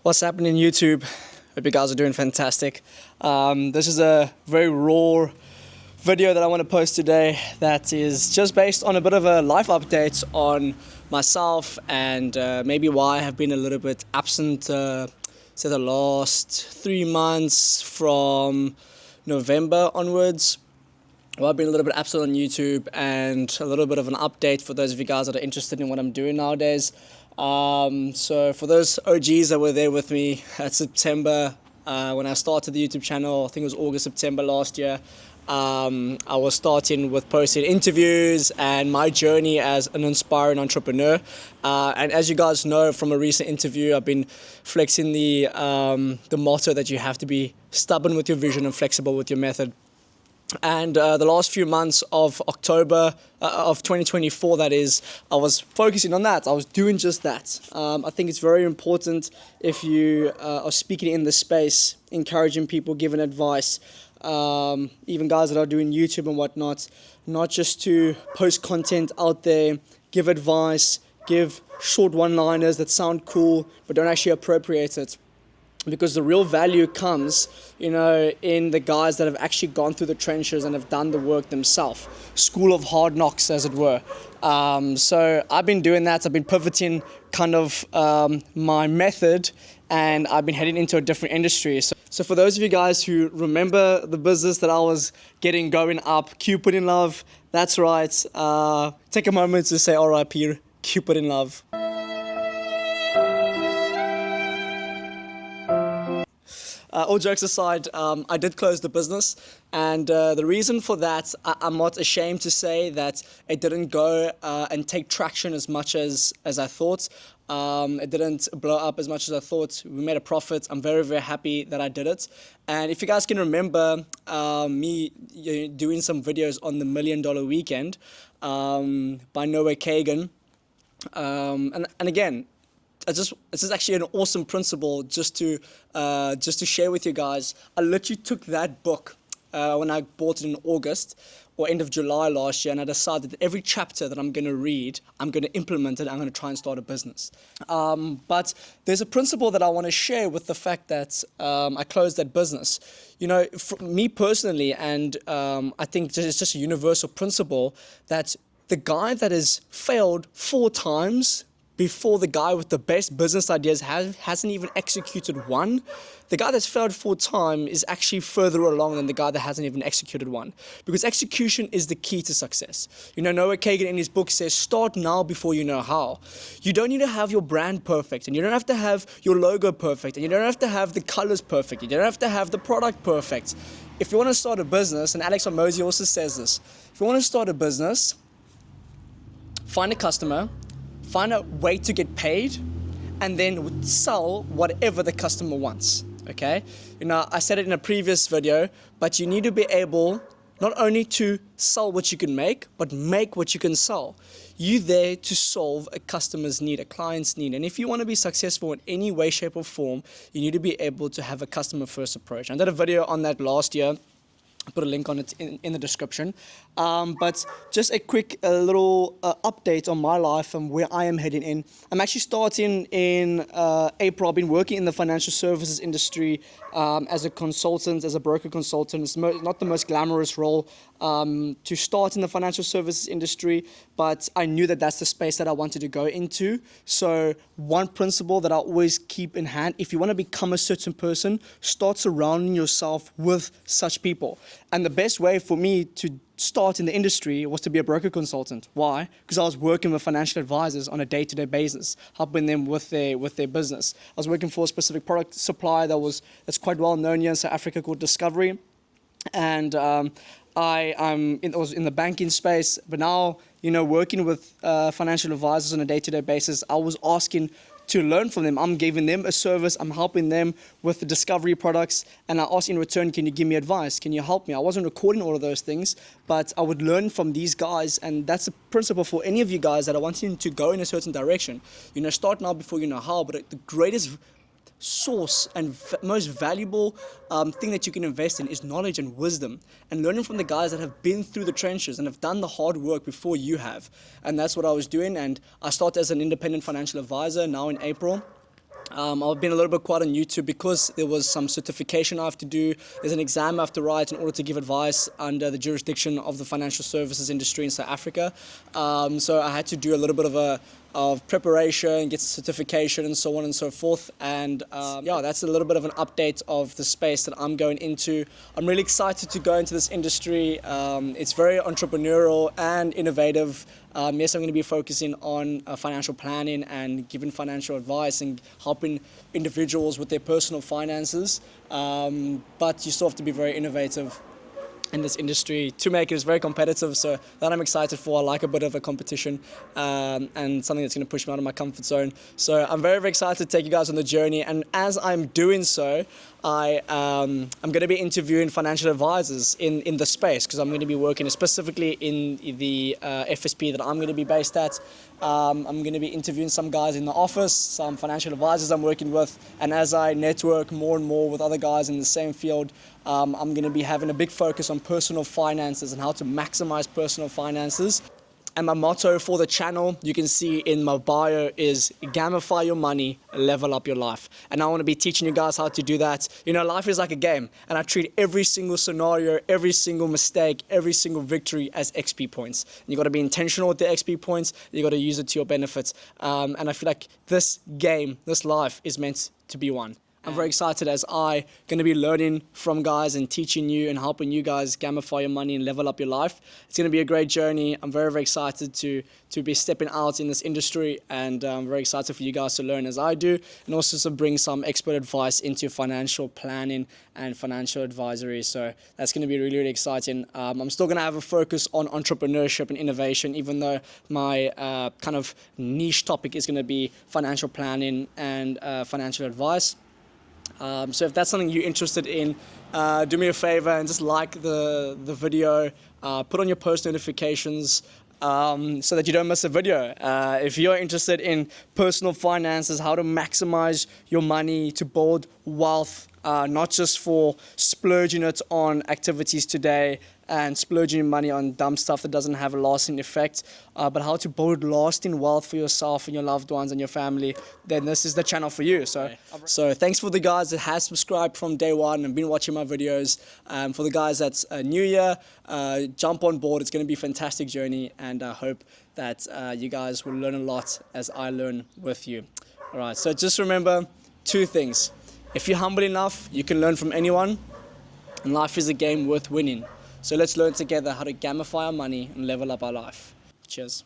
What's happening YouTube? Hope you guys are doing fantastic. This is a very raw video that I want to post today that is just based on a bit of a life update on myself and maybe why I have been a little bit absent say the last 3 months from November onwards. Well, I've been a little bit absent on YouTube and a little bit of an update for those of you guys that are interested in what I'm doing nowadays. So for those OGs that were there with me at September, when I started the YouTube channel, I think it was August, September last year, I was starting with posting interviews and my journey as an inspiring entrepreneur. And as you guys know from a recent interview, I've been flexing the motto that you have to be stubborn with your vision and flexible with your method. And the last few months of October of 2024, that is, I was focusing on that. I was doing just that. I think it's very important if you are speaking in this space, encouraging people, giving advice, even guys that are doing YouTube and whatnot, not just to post content out there, give advice, give short one-liners that sound cool, but don't actually appropriate it. Because the real value comes, in the guys that have actually gone through the trenches and have done the work themselves. School of hard knocks, as it were. So I've been doing that. I've been pivoting kind of my method, and I've been heading into a different industry. So for those of you guys who remember the business that I was getting going up, Cupid in Love, that's right. Take a moment to say RIP, Cupid in Love. All jokes aside, I did close the business, and the reason for that, I'm not ashamed to say that it didn't go and take traction as much as I thought. It didn't blow up as much as I thought. We made a profit. I'm very, very happy that I did it. And if you guys can remember me doing some videos on the $1 Million Weekend by Noah Kagan, and again, this is actually an awesome principle just to share with you guys. I literally took that book when I bought it in August or end of July last year, and I decided that every chapter that I'm going to read, I'm going to implement it. I'm going to try and start a business. But there's a principle that I want to share with the fact that I closed that business. For me personally, and I think it's just a universal principle that the guy that has failed 4 times before the guy with the best business ideas hasn't even executed one, the guy that's failed 4 times is actually further along than the guy that hasn't even executed one. Because execution is the key to success. Noah Kagan in his book says, start now before you know how. You don't need to have your brand perfect, and you don't have to have your logo perfect, and you don't have to have the colors perfect, you don't have to have the product perfect. If you want to start a business, and Alex Hormozi also says this, if you want to start a business, find a customer, find a way to get paid, and then sell whatever the customer wants, okay? I said it in a previous video, but you need to be able not only to sell what you can make, but make what you can sell. You're there to solve a customer's need, a client's need. And if you want to be successful in any way, shape, or form, you need to be able to have a customer-first approach. I did a video on that last year. I'll put a link on it in the description. But just a quick little update on my life and where I am heading in. I'm actually starting in April. I've been working in the financial services industry as a consultant, as a broker consultant. It's not the most glamorous role to start in the financial services industry, but I knew that that's the space that I wanted to go into. So one principle that I always keep in hand, if you want to become a certain person, start surrounding yourself with such people. And the best way for me to start in the industry was to be a broker consultant. Why? Because I was working with financial advisors on a day-to-day basis, helping them with their business. I was working for a specific product supplier that's quite well known here in South Africa called Discovery, and I was in the banking space. But now, working with financial advisors on a day-to-day basis, I was asking to learn from them. I'm giving them a service. I'm helping them with the Discovery products. And I asked in return, can you give me advice? Can you help me? I wasn't recording all of those things, but I would learn from these guys. And that's a principle for any of you guys that are wanting to go in a certain direction. Start now before you know how. But the greatest source and most valuable thing that you can invest in is knowledge and wisdom, and learning from the guys that have been through the trenches and have done the hard work before you have. And that's what I was doing. And I started as an independent financial advisor now in April. I've been a little bit quiet on YouTube because there was some certification I have to do. There's an exam I have to write in order to give advice under the jurisdiction of the financial services industry in South Africa. So I had to do a little bit of preparation, get certification and so on and so forth. And yeah, that's a little bit of an update of the space that I'm going into. I'm really excited to go into this industry. It's very entrepreneurial and innovative. Yes, I'm going to be focusing on financial planning and giving financial advice and helping individuals with their personal finances. But you still have to be very innovative in this industry to make it. It's very competitive, so that I'm excited for. I like a bit of a competition and something that's going to push me out of my comfort zone. So I'm very, very excited to take you guys on the journey, and as I'm doing so, I'm going to be interviewing financial advisors in the space, because I'm going to be working specifically in the FSP that I'm going to be based at. I'm going to be interviewing some guys in the office, some financial advisors I'm working with, and as I network more and more with other guys in the same field, I'm going to be having a big focus on personal finances and how to maximize personal finances. And my motto for the channel, you can see in my bio, is gamify your money, level up your life. And I want to be teaching you guys how to do that. You know, life is like a game, and I treat every single scenario, every single mistake, every single victory as XP points. And you got to be intentional with the XP points. You got to use it to your benefits. And I feel like this game, this life, is meant to be won. I'm very excited as I going to be learning from guys and teaching you and helping you guys gamify your money and level up your life. It's going to be a great journey. I'm very, very excited to be stepping out in this industry, and I'm very excited for you guys to learn as I do, and also to bring some expert advice into financial planning and financial advisory. So that's going to be really, really exciting. I'm still going to have a focus on entrepreneurship and innovation, even though my kind of niche topic is going to be financial planning and financial advice. So if that's something you're interested in, do me a favor and just like the video, put on your post notifications so that you don't miss a video. If you're interested in personal finances, how to maximize your money to build wealth, not just for splurging it on activities today and splurging money on dumb stuff that doesn't have a lasting effect, but how to build lasting wealth for yourself and your loved ones and your family, then this is the channel for you. So thanks for the guys that has subscribed from day one and been watching my videos. For the guys that's new here, jump on board. It's going to be a fantastic journey, and I hope that you guys will learn a lot as I learn with you. All right, so just remember 2 things. If you're humble enough, you can learn from anyone, and life is a game worth winning. So let's learn together how to gamify our money and level up our life. Cheers.